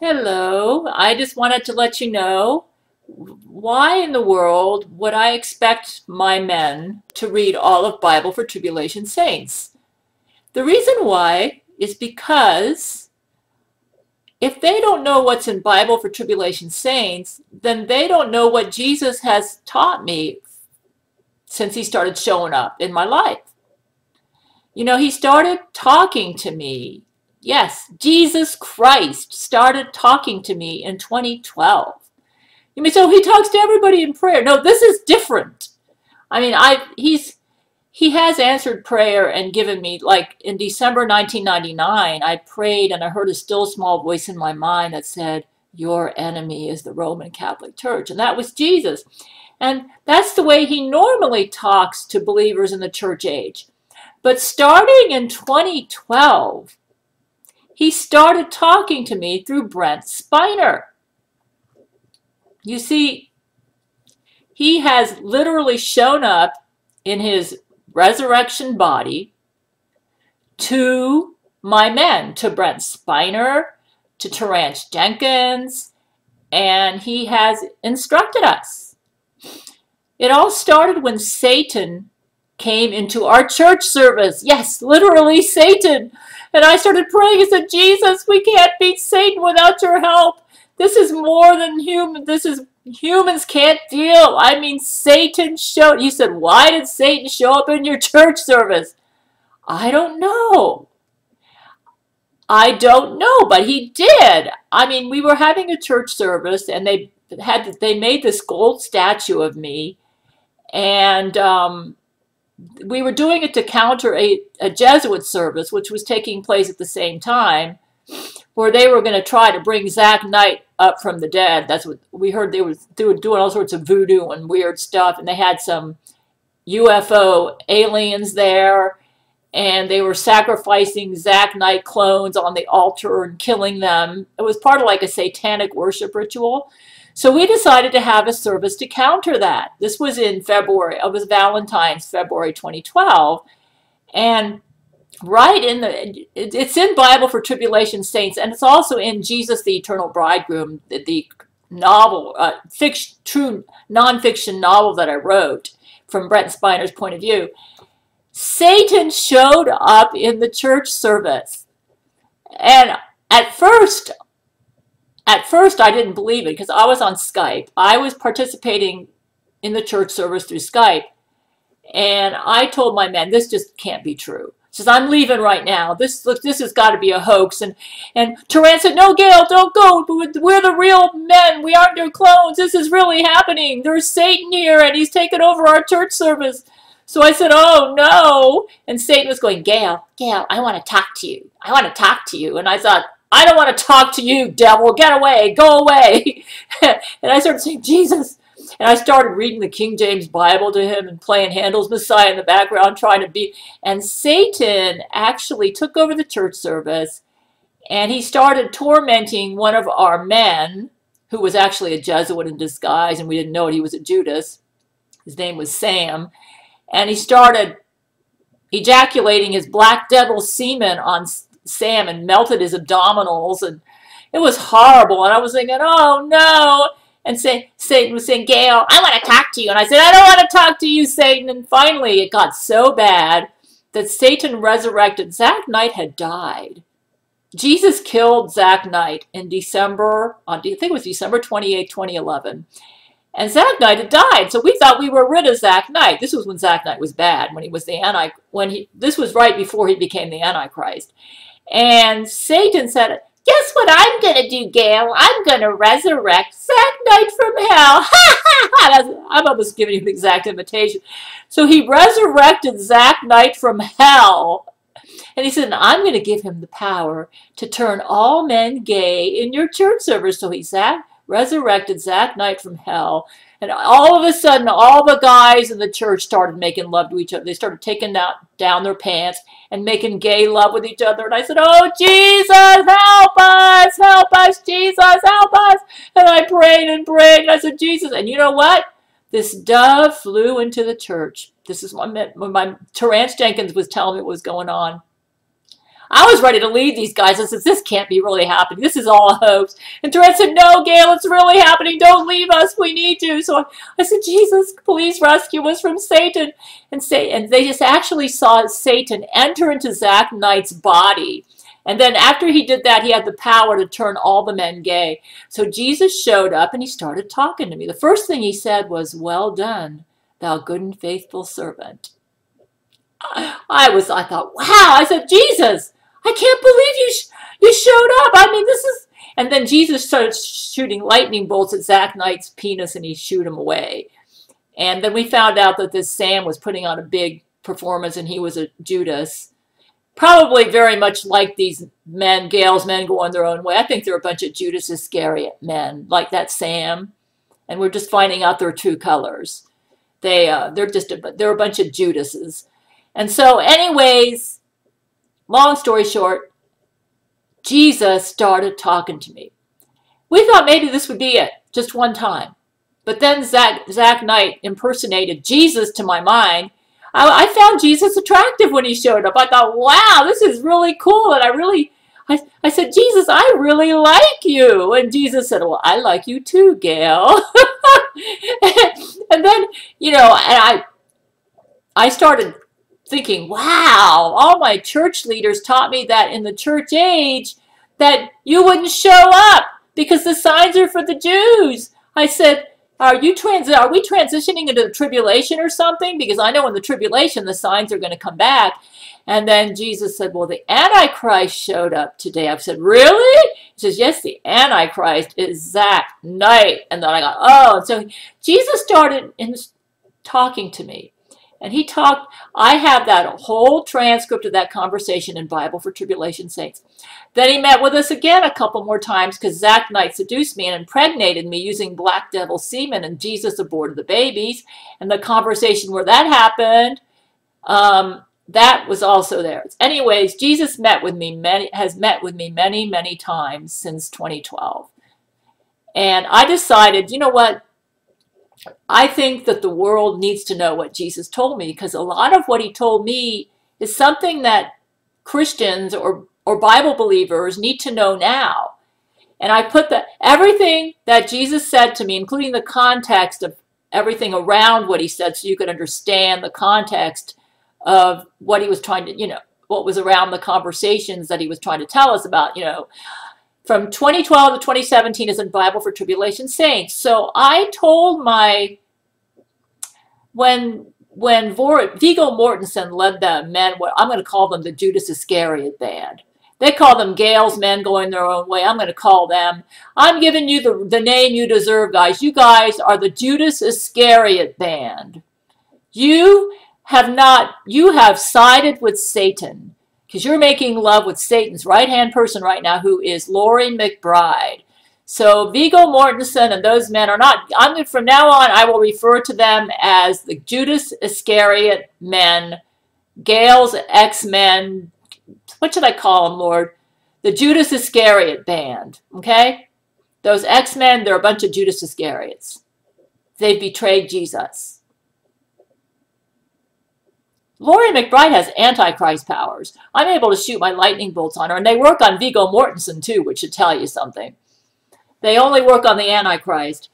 Hello, I just wanted to let you know why in the world would I expect my men to read all of Bible for Tribulation Saints? The reason why is because if they don't know what's in Bible for Tribulation Saints, then they don't know what Jesus has taught me since he started showing up in my life. You know, he started talking to me. Yes, Jesus Christ started talking to me in 2012. You mean, so he talks to everybody in prayer? No, this is different. I mean, he has answered prayer and given me, like in December 1999, I prayed and I heard a still small voice in my mind that said, "Your enemy is the Roman Catholic Church." And that was Jesus. And that's the way he normally talks to believers in the church age. But starting in 2012, he started talking to me through Brent Spiner. You see, he has literally shown up in his resurrection body to my men, to Brent Spiner, to Terence Jenkins, and he has instructed us. It all started when Satan came into our church service. Yes, literally Satan. And I started praying and said, "Jesus, we can't beat Satan without your help. This is more than human. This is humans can't deal." I mean, Satan showed. You said, "Why did Satan show up in your church service?" I don't know. I don't know, but he did. I mean, we were having a church service, and they made this gold statue of me, and we were doing it to counter a Jesuit service, which was taking place at the same time, where they were going to try to bring Zach Knight up from the dead. That's what we heard. They were doing all sorts of voodoo and weird stuff, and they had some UFO aliens there, and they were sacrificing Zach Knight clones on the altar and killing them. It was part of like a satanic worship ritual. So we decided to have a service to counter that. This was in February. It was Valentine's, February 2012. And right in it's in Bible for Tribulation Saints, and it's also in Jesus the Eternal Bridegroom, the novel, true nonfiction novel that I wrote from Brent Spiner's point of view. Satan showed up in the church service. And at first I didn't believe it because I was on Skype. I was participating in the church service through Skype. And I told my men, this just can't be true. He says, "I'm leaving right now. This has got to be a hoax." And Terence said, "No, Gail, don't go. We're the real men. We aren't your clones. This is really happening. There's Satan here, and he's taken over our church service." So I said, "Oh, no." And Satan was going, Gail, I want to talk to you. I want to talk to you. And I thought, "I don't want to talk to you, devil. Get away. Go away." And I started saying, "Jesus." And I started reading the King James Bible to him and playing Handel's Messiah in the background, trying to be. And Satan actually took over the church service, and he started tormenting one of our men, who was actually a Jesuit in disguise, and we didn't know it. He was a Judas. His name was Sam. And he started ejaculating his black devil semen on Sam and melted his abdominals. And it was horrible. And I was thinking, "Oh, no." And Satan was saying, "Gail, I want to talk to you." And I said, "I don't want to talk to you, Satan." And finally, it got so bad that Satan resurrected. Zach Knight had died. Jesus killed Zach Knight in December, I think it was December 28, 2011. And Zach Knight had died. So we thought we were rid of Zach Knight. This was when Zach Knight was bad, when he was this was right before he became the Antichrist. And Satan said, "Guess what I'm going to do, Gail? I'm going to resurrect Zach Knight from hell." I'm almost giving you the exact imitation. So he resurrected Zach Knight from hell. And he said, "I'm going to give him the power to turn all men gay in your church service." So he resurrected Zach Knight from hell. And all of a sudden, all the guys in the church started making love to each other. They started taking down their pants and making gay love with each other. And I said, "Oh, Jesus, help us, Jesus, help us." And I prayed and prayed. And I said, "Jesus." And you know what? This dove flew into the church. This is what I meant when Terence Jenkins was telling me what was going on. I was ready to leave these guys. I said, this can't be really happening. This is all a hoax. And Therese said, no, Gail, it's really happening. Don't leave us. We need you. So I said, Jesus, please rescue us from Satan. And they just actually saw Satan enter into Zach Knight's body. And then after he did that, he had the power to turn all the men gay. So Jesus showed up and he started talking to me. The first thing he said was, well done, thou good and faithful servant. I thought, wow. I said, Jesus, I can't believe you showed up. I mean, this is, and then Jesus started shooting lightning bolts at Zach Knight's penis and he shooed him away. And then we found out that this Sam was putting on a big performance and he was a Judas. Probably very much like these men, Gail's men going their own way. I think they're a bunch of Judas Iscariot men, like that Sam. And we're just finding out their true colors. They're a bunch of Judases. And so anyways, long story short, Jesus started talking to me. We thought maybe this would be it, just one time. But then Zach Knight impersonated Jesus to my mind. I found Jesus attractive when he showed up. I thought, wow, this is really cool. And I said, Jesus, I really like you. And Jesus said, well, I like you too, Gail. And then, you know, and I started thinking, wow, all my church leaders taught me that in the church age that you wouldn't show up because the signs are for the Jews. I said, are we transitioning into the tribulation or something? Because I know in the tribulation the signs are going to come back. And then Jesus said, well, the Antichrist showed up today. I've said, really? He says, yes, the Antichrist is Zach Knight. And then I got, oh. And so Jesus started talking to me. And he talked, I have that whole transcript of that conversation in Bible for Tribulation Saints. Then he met with us again a couple more times because Zach Knight seduced me and impregnated me using black devil semen, and Jesus aborted the babies. And the conversation where that happened, that was also there. Anyways, Jesus has met with me many, many times since 2012. And I decided, you know what? I think that the world needs to know what Jesus told me, because a lot of what he told me is something that Christians or Bible believers need to know now. And I put everything that Jesus said to me, including the context of everything around what he said, so you could understand the context of what he was trying to, you know, what was around the conversations that he was trying to tell us about, you know. From 2012 to 2017 is in Bible for Tribulation Saints. So I told when Viggo Mortensen led the men, what I'm going to call them the Judas Iscariot band. They call them Gail's men going their own way. I'm going to call them. I'm giving you the name you deserve, guys. You guys are the Judas Iscariot band. You have sided with Satan. Because you're making love with Satan's right-hand person right now, who is Lori McBride. So Viggo Mortensen and those men are not, from now on, I will refer to them as the Judas Iscariot men, Gail's X-Men. What should I call them, Lord? The Judas Iscariot band, okay? Those X-Men, they're a bunch of Judas Iscariots. They've betrayed Jesus. Lori McBride has Antichrist powers. I'm able to shoot my lightning bolts on her, and they work on Viggo Mortensen too, which should tell you something. They only work on the Antichrist.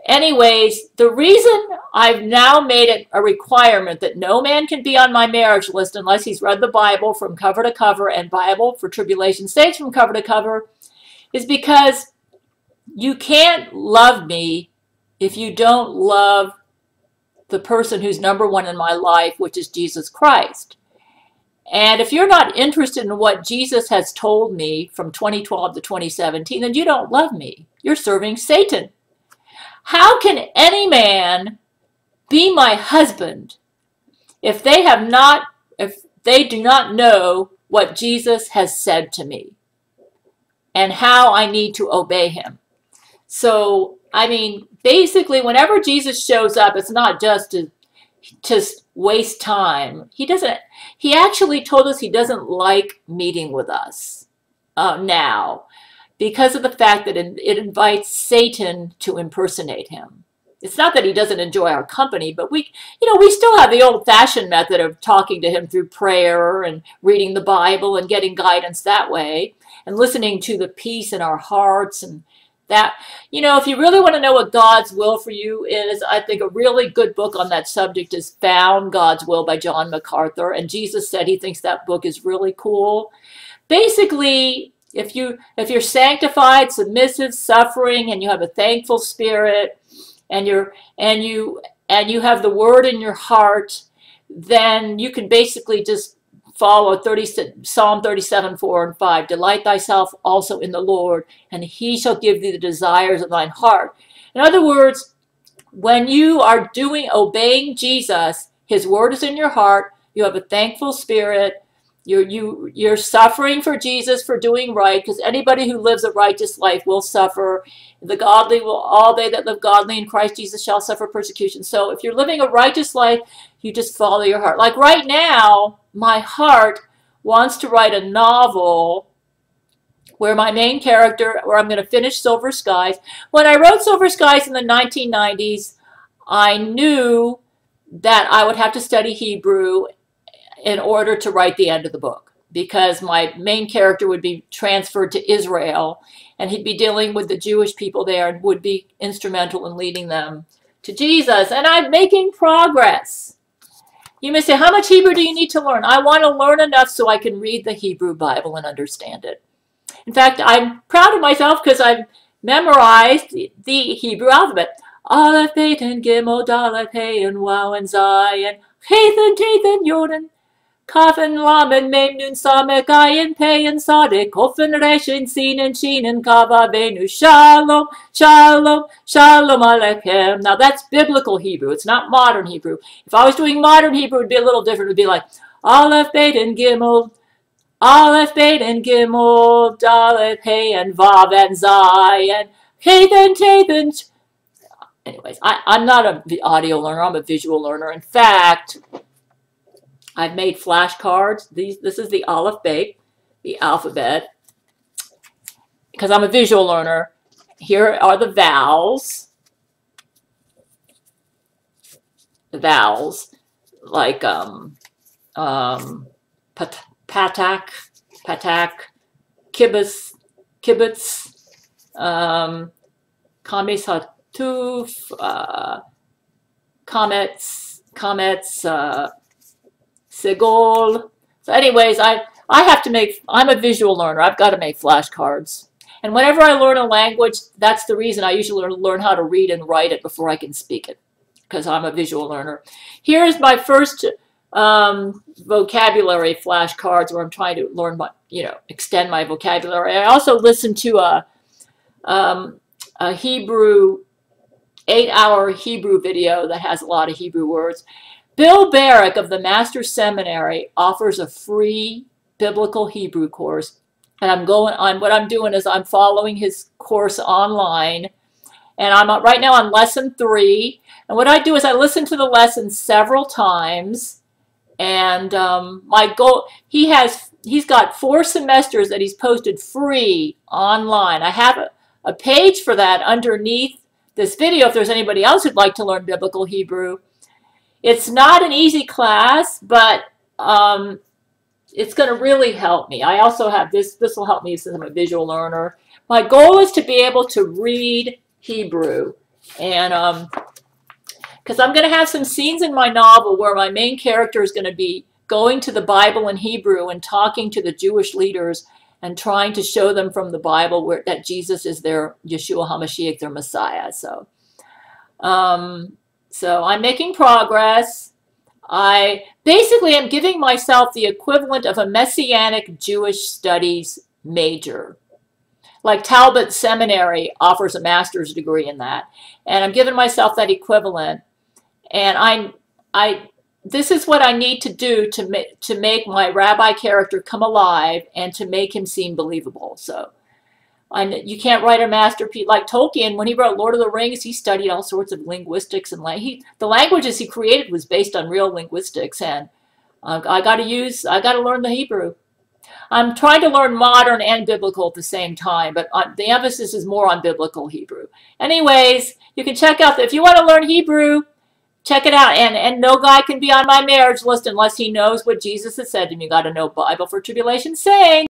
Anyways, the reason I've now made it a requirement that no man can be on my marriage list unless he's read the Bible from cover to cover and Bible for Tribulation Saints from cover to cover is because you can't love me if you don't love the person who's number one in my life, which is Jesus Christ. And if you're not interested in what Jesus has told me from 2012 to 2017, then you don't love me. You're serving Satan. How can any man be my husband if they do not know what Jesus has said to me and how I need to obey him? So, I mean, basically, whenever Jesus shows up, it's not just to waste time. He actually told us he doesn't like meeting with us now because of the fact that it invites Satan to impersonate him. It's not that he doesn't enjoy our company, but we still have the old-fashioned method of talking to him through prayer and reading the Bible and getting guidance that way and listening to the peace in our hearts. And that, if you really want to know what God's will for you is, I think a really good book on that subject is Found God's Will by John MacArthur. And Jesus said he thinks that book is really cool. Basically, if you're sanctified, submissive, suffering, and you have a thankful spirit, and you have the word in your heart, then you can basically just follow Psalm 37, 4 and 5. Delight thyself also in the Lord, and he shall give thee the desires of thine heart. In other words, when you are obeying Jesus, his word is in your heart, you have a thankful spirit, you're suffering for Jesus for doing right, because anybody who lives a righteous life will suffer. All they that live godly in Christ Jesus shall suffer persecution. So if you're living a righteous life, you just follow your heart. Like right now, my heart wants to write a novel where my main character, where I'm going to finish Silver Skies. When I wrote Silver Skies in the 1990s, I knew that I would have to study Hebrew in order to write the end of the book, because my main character would be transferred to Israel, and he'd be dealing with the Jewish people there and would be instrumental in leading them to Jesus. And I'm making progress. You may say, how much Hebrew do you need to learn? I want to learn enough so I can read the Hebrew Bible and understand it. In fact, I'm proud of myself because I've memorized the Hebrew alphabet. Aleph, Bet, and Gimel, Dalet, Hey, and Waw, and Zay, and Heth, and Teth, and Yod, and Kaf, and Lam, and Mem, Nun, Samek, Ayin, Pei, and Sadek, Kof, and Resh, and Sin, and Shin, and Kav, Avenu, Shalom, Shalom, Shalom Aleichem. Now that's biblical Hebrew. It's not modern Hebrew. If I was doing modern Hebrew, it would be a little different. It would be like Aleph, Bet, and Gimel, Aleph, Bet, and Gimel, Dalet, Hey, and Vav, and Zay, and Heth, and Teth, and... Anyways, I'm not an audio learner. I'm a visual learner. In fact, I've made flashcards. This is the Aleph Bet, the alphabet, because I'm a visual learner. Here are the vowels. The vowels, like patak, kibbutz, kames hatuf, comets, segol. So anyways, I'm a visual learner. I've got to make flashcards. And whenever I learn a language, that's the reason I usually learn how to read and write it before I can speak it, because I'm a visual learner. Here's my first vocabulary flashcards where I'm trying to learn extend my vocabulary. I also listen to a Hebrew 8-hour Hebrew video that has a lot of Hebrew words. Bill Barrick of the Master's Seminary offers a free biblical Hebrew course, and what I'm doing is I'm following his course online, and I'm right now on lesson 3. And what I do is I listen to the lesson several times, and my goal, he's got 4 semesters that he's posted free online. I have a page for that underneath this video if there's anybody else who'd like to learn biblical Hebrew. It's not an easy class, but it's going to really help me. I also have this will help me since I'm a visual learner. My goal is to be able to read Hebrew, and because I'm going to have some scenes in my novel where my main character is going to be going to the Bible in Hebrew and talking to the Jewish leaders and trying to show them from the Bible that Jesus is their Yeshua HaMashiach, their Messiah. So I'm making progress. I basically am giving myself the equivalent of a Messianic Jewish Studies major. Like Talbot Seminary offers a master's degree in that. And I'm giving myself that equivalent. And this is what I need to do to make my rabbi character come alive and to make him seem believable. So you can't write a masterpiece like Tolkien. When he wrote Lord of the Rings, he studied all sorts of linguistics, and the languages he created was based on real linguistics. And I got to learn the Hebrew. I'm trying to learn modern and biblical at the same time, but the emphasis is more on biblical Hebrew. Anyways, you can check out, if you want to learn Hebrew, check it out. And no guy can be on my marriage list unless he knows what Jesus has said to me. You got to know Bible for Tribulation Saints.